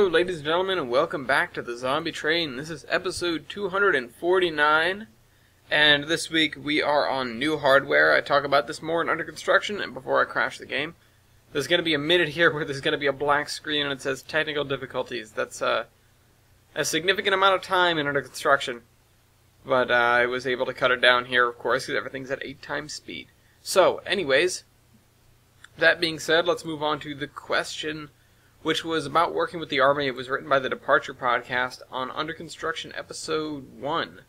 Hello, ladies and gentlemen, and welcome back to the Zombie Train. This is episode 249, and this week we are on new hardware. I talk about this more in Under Construction, and before I crash the game. There's going to be a minute here where there's going to be a black screen and it says technical difficulties. That's a significant amount of time in Under Construction, but I was able to cut it down here, of course, because everything's at 8 times speed. So, anyways, that being said, let's move on to the question, which was about working with the Army. It was written by the Departure Podcast on Under Construction Episode 1.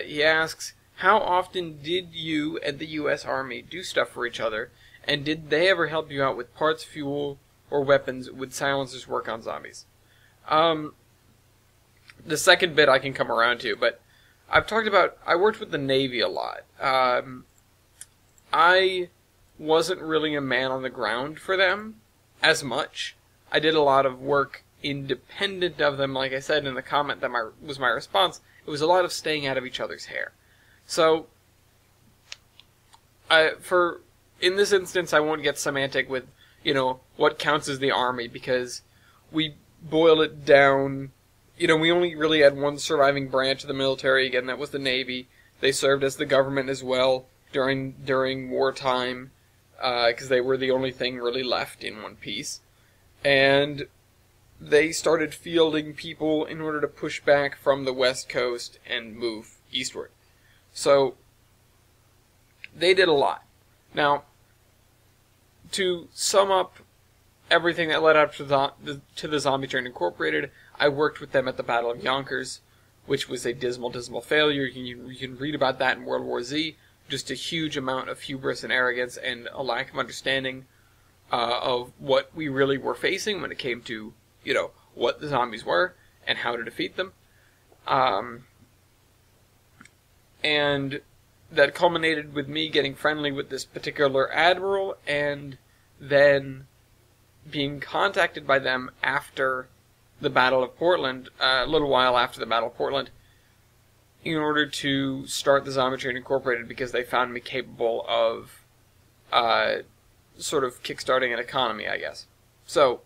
He asks, how often did you and the U.S. Army do stuff for each other, and did they ever help you out with parts, fuel, or weapons? Would silencers work on zombies? The second bit I can come around to, but I've talked about, I worked with the Navy a lot. I wasn't really a man on the ground for them as much. I did a lot of work independent of them. Like I said in the comment that was my response, it was a lot of staying out of each other's hair. So, in this instance, I won't get semantic with, what counts as the Army, because we boiled it down. We only really had one surviving branch of the military. Again, that was the Navy. They served as the government as well during wartime, because they were the only thing really left in one piece. And they started fielding people in order to push back from the West Coast and move eastward. So, they did a lot. Now, to sum up everything that led up to the Zombie Train Incorporated, I worked with them at the Battle of Yonkers, which was a dismal, dismal failure. You can read about that in World War Z. Just a huge amount of hubris and arrogance and a lack of understanding of what we really were facing when it came to, what the zombies were and how to defeat them. And that culminated with me getting friendly with this particular admiral and then being contacted by them after the Battle of Portland, a little while after the Battle of Portland, in order to start the Zombie Train Incorporated, because they found me capable of sort of kickstarting an economy, I guess. So,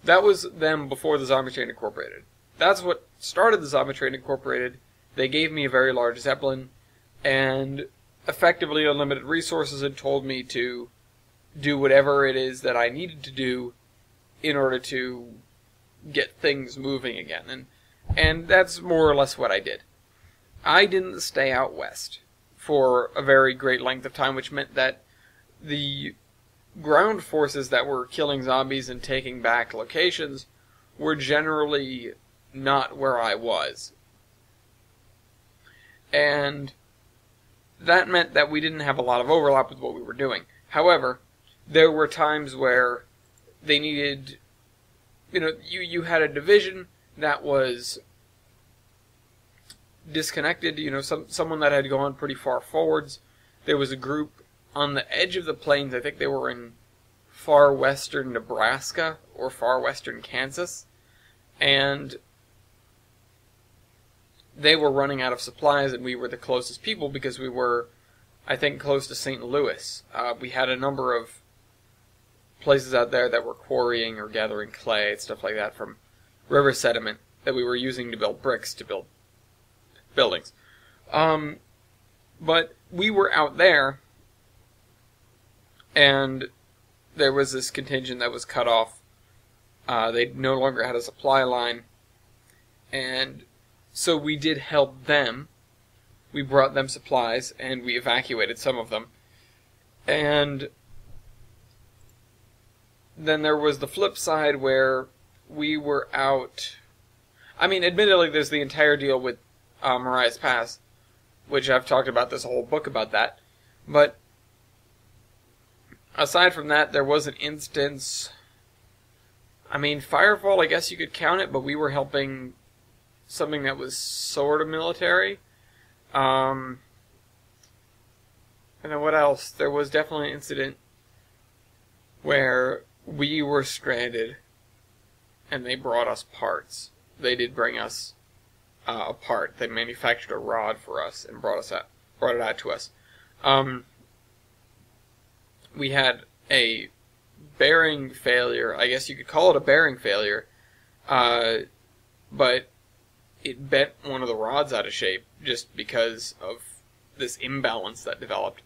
that was them before the Zombie Train Incorporated. That's what started the Zombie Train Incorporated. They gave me a very large Zeppelin, and effectively unlimited resources, and told me to do whatever it is that I needed to do in order to get things moving again. And that's more or less what I did. I didn't stay out west for a very great length of time, which meant that the ground forces that were killing zombies and taking back locations were generally not where I was. And that meant that we didn't have a lot of overlap with what we were doing. However, there were times where they needed, you had a division that was disconnected, someone that had gone pretty far forwards. There was a group on the edge of the plains. I think they were in far western Nebraska or far western Kansas, and they were running out of supplies, and we were the closest people because we were, I think, close to St. Louis. We had a number of places out there that were quarrying or gathering clay and stuff like that from river sediment that we were using to build bricks to build buildings. But we were out there, and there was this contingent that was cut off. They no longer had a supply line, and so we did help them. We brought them supplies, and we evacuated some of them. And then there was the flip side where we were out. I mean, admittedly, there's the entire deal with Marias Pass, which I've talked about this whole book about that. But aside from that, there was an instance. I mean, Firefall, I guess you could count it, but we were helping something that was sort of military. And then what else? There was definitely an incident where we were stranded, and they brought us parts. They did bring us a part. They manufactured a rod for us and brought it out to us. We had a bearing failure. I guess you could call it a bearing failure. But it bent one of the rods out of shape just because of this imbalance that developed,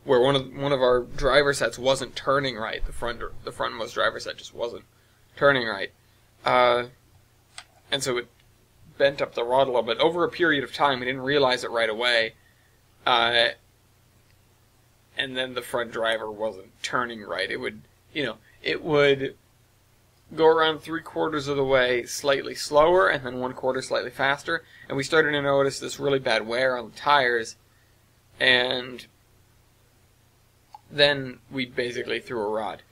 where one of our driver sets wasn't turning right. The frontmost driver set just wasn't turning right, and so it bent up the rod a little bit over a period of time. We didn't realize it right away, and then the front driver wasn't turning right. It would go around 3/4 of the way slightly slower, and then 1/4 slightly faster, and we started to notice this really bad wear on the tires, and then we basically threw a rod.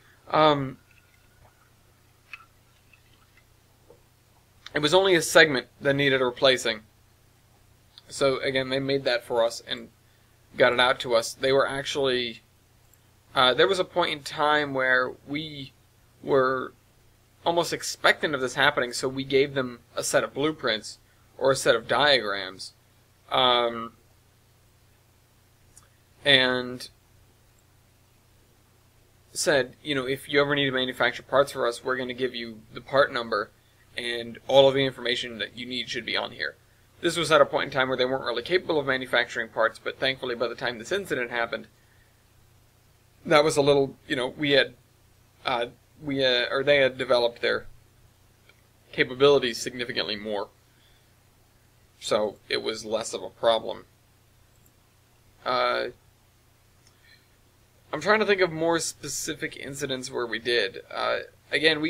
It was only a segment that needed replacing, so again, they made that for us and got it out to us. They were actually, there was a point in time where we were almost expectant of this happening, so we gave them a set of blueprints or a set of diagrams, and said, if you ever need to manufacture parts for us, we're going to give you the part number, and all of the information that you need should be on here. This was at a point in time where they weren't really capable of manufacturing parts, but thankfully by the time this incident happened, that was a little, they had developed their capabilities significantly more, so it was less of a problem. I'm trying to think of more specific incidents where we did. Again,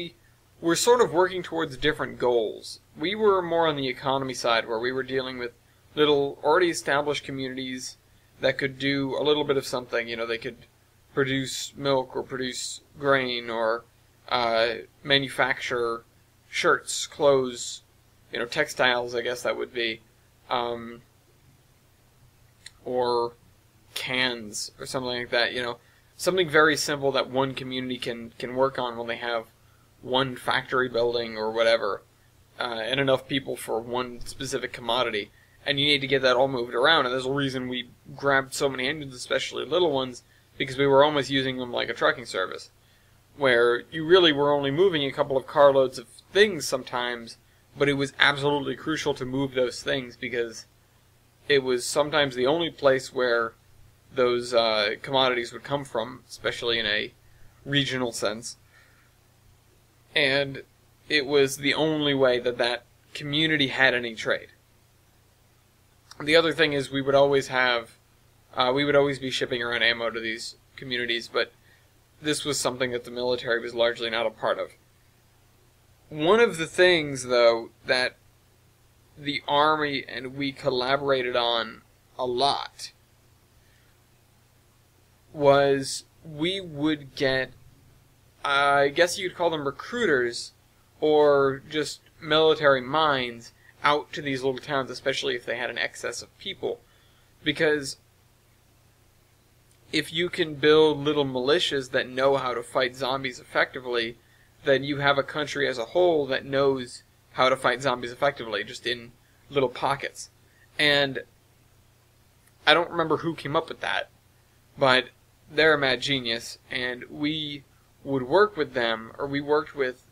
we're sort of working towards different goals. We were more on the economy side, where we were dealing with little already established communities that could do a little bit of something. They could produce milk or produce grain or manufacture shirts, clothes, textiles, I guess that would be, or cans or something like that, something very simple that one community can work on when they have one factory building or whatever, and enough people for one specific commodity, and you need to get that all moved around, and there's a reason we grabbed so many engines, especially little ones, because we were almost using them like a trucking service, where you really were only moving a couple of carloads of things sometimes, but it was absolutely crucial to move those things, because it was sometimes the only place where those commodities would come from, especially in a regional sense. And it was the only way that community had any trade. The other thing is we would always be shipping around ammo to these communities, but this was something that the military was largely not a part of. One of the things, though, that the Army and we collaborated on a lot was we would get, I guess you'd call them recruiters, or just military minds, out to these little towns, especially if they had an excess of people. Because if you can build little militias that know how to fight zombies effectively, then you have a country as a whole that knows how to fight zombies effectively, just in little pockets. And I don't remember who came up with that, but they're a mad genius, and we would work with them, or we worked with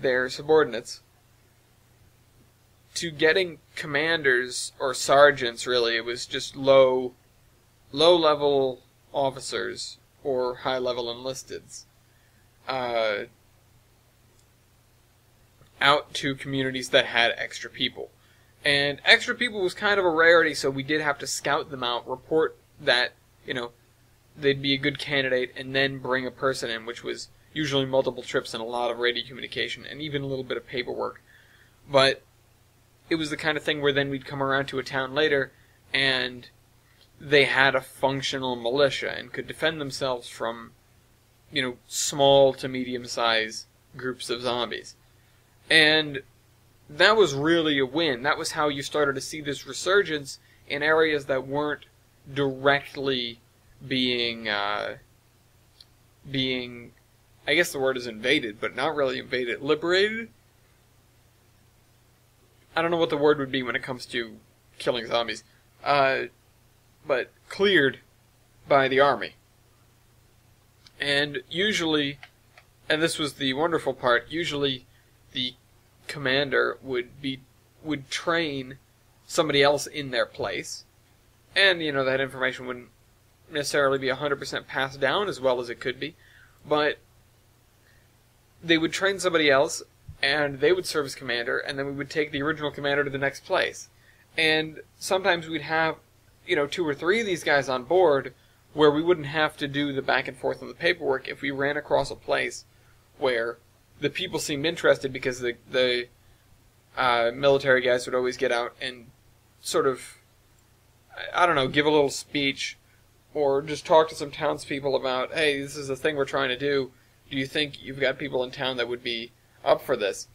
their subordinates to getting commanders, or sergeants really, it was just low level officers, or high level enlisteds, out to communities that had extra people. And extra people was kind of a rarity, so we did have to scout them out, report that, they'd be a good candidate, and then bring a person in, which was usually multiple trips and a lot of radio communication, and even a little bit of paperwork. But it was the kind of thing where then we'd come around to a town later, and they had a functional militia, and could defend themselves from, small to medium-sized groups of zombies. And that was really a win. That was how you started to see this resurgence in areas that weren't directly being, I guess the word is invaded, but not really invaded. Liberated? I don't know what the word would be when it comes to killing zombies. But cleared by the army. And usually, and this was the wonderful part, usually the commander would train somebody else in their place. And, that information wouldn't necessarily be 100% passed down as well as it could be. But they would train somebody else, and they would serve as commander, and then we would take the original commander to the next place. And sometimes we'd have, 2 or 3 of these guys on board, where we wouldn't have to do the back and forth on the paperwork if we ran across a place where the people seemed interested, because the military guys would always get out and sort of, give a little speech, or just talk to some townspeople about, hey, this is a thing we're trying to do. Do you think you've got people in town that would be up for this?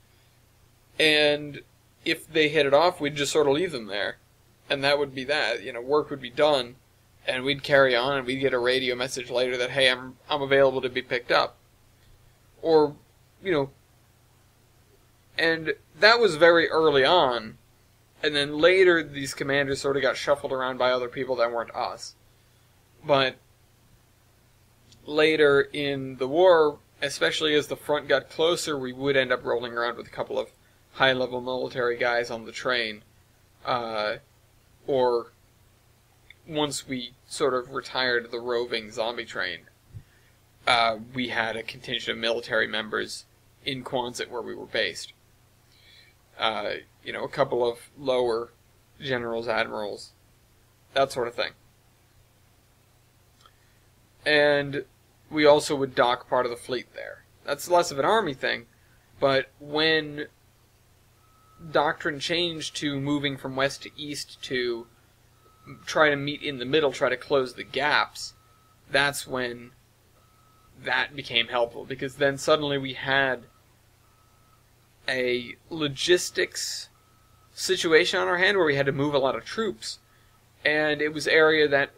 And if they hit it off, we'd just sort of leave them there. And that would be that. Work would be done, and we'd carry on, and we'd get a radio message later that, hey, I'm available to be picked up. Or, and that was very early on. And then later, these commanders sort of got shuffled around by other people that weren't us. But later in the war, especially as the front got closer, we would end up rolling around with a couple of high-level military guys on the train. Or once we sort of retired the roving zombie train, we had a contingent of military members in Quonset where we were based. A couple of lower generals, admirals, that sort of thing. And we also would dock part of the fleet there. That's less of an army thing, but when doctrine changed to moving from west to east to try to meet in the middle, try to close the gaps, that's when that became helpful, because then suddenly we had a logistics situation on our hand where we had to move a lot of troops, and it was area that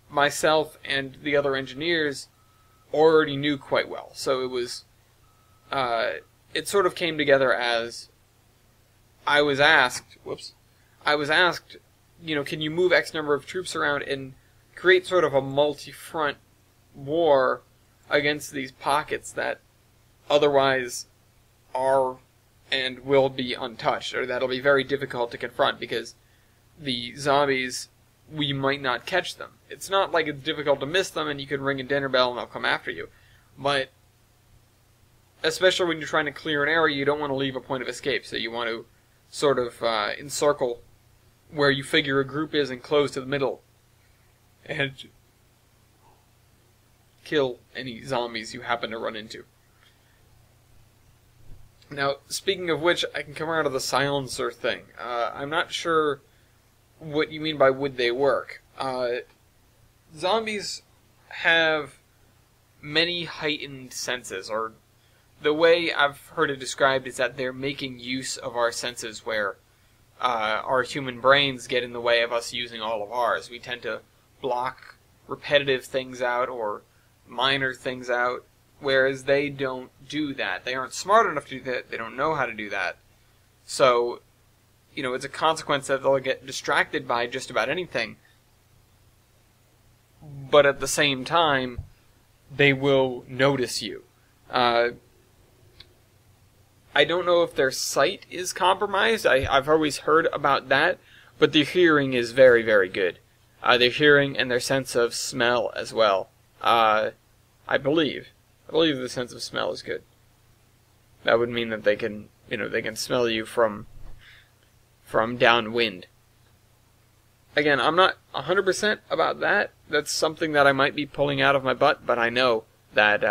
myself and the other engineers already knew quite well. So it was, it sort of came together as I was asked, can you move X number of troops around and create sort of a multi-front war against these pockets that otherwise are and will be untouched, or that'll be very difficult to confront because the zombies, we might not catch them. It's not like it's difficult to miss them and you can ring a dinner bell and they'll come after you. But especially when you're trying to clear an area, you don't want to leave a point of escape, so you want to sort of encircle where you figure a group is and close to the middle and kill any zombies you happen to run into. Now, speaking of which, I can come around to the silencer thing. I'm not sure what you mean by would they work. Zombies have many heightened senses, or the way I've heard it described is that they're making use of our senses where our human brains get in the way of us using all of ours. We tend to block repetitive things out or minor things out, whereas they don't do that. They aren't smart enough to do that. They don't know how to do that. So, it's a consequence that they'll get distracted by just about anything. But at the same time, they will notice you. I don't know if their sight is compromised. I've always heard about that. But their hearing is very, very good. Their hearing and their sense of smell as well. I believe the sense of smell is good. That would mean that they can smell you from downwind. Again, I'm not 100% about that. That's something that I might be pulling out of my butt, but I know that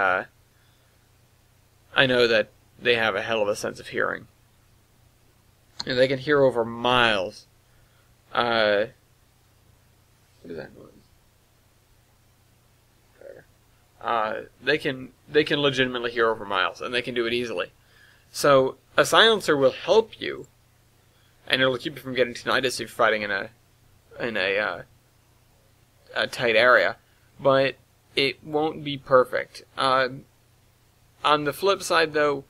they have a hell of a sense of hearing. And they can hear over miles. What is that noise? They can legitimately hear over miles, and they can do it easily. So a silencer will help you, and it'll keep you from getting tinnitus if you're fighting in a tight area, but it won't be perfect. On the flip side, though,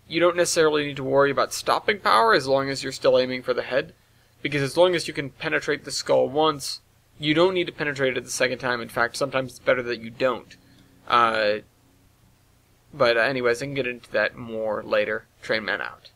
you don't necessarily need to worry about stopping power as long as you're still aiming for the head, because as long as you can penetrate the skull once, you don't need to penetrate it the second time. In fact, sometimes it's better that you don't. But anyways, I can get into that more later. Train Man out.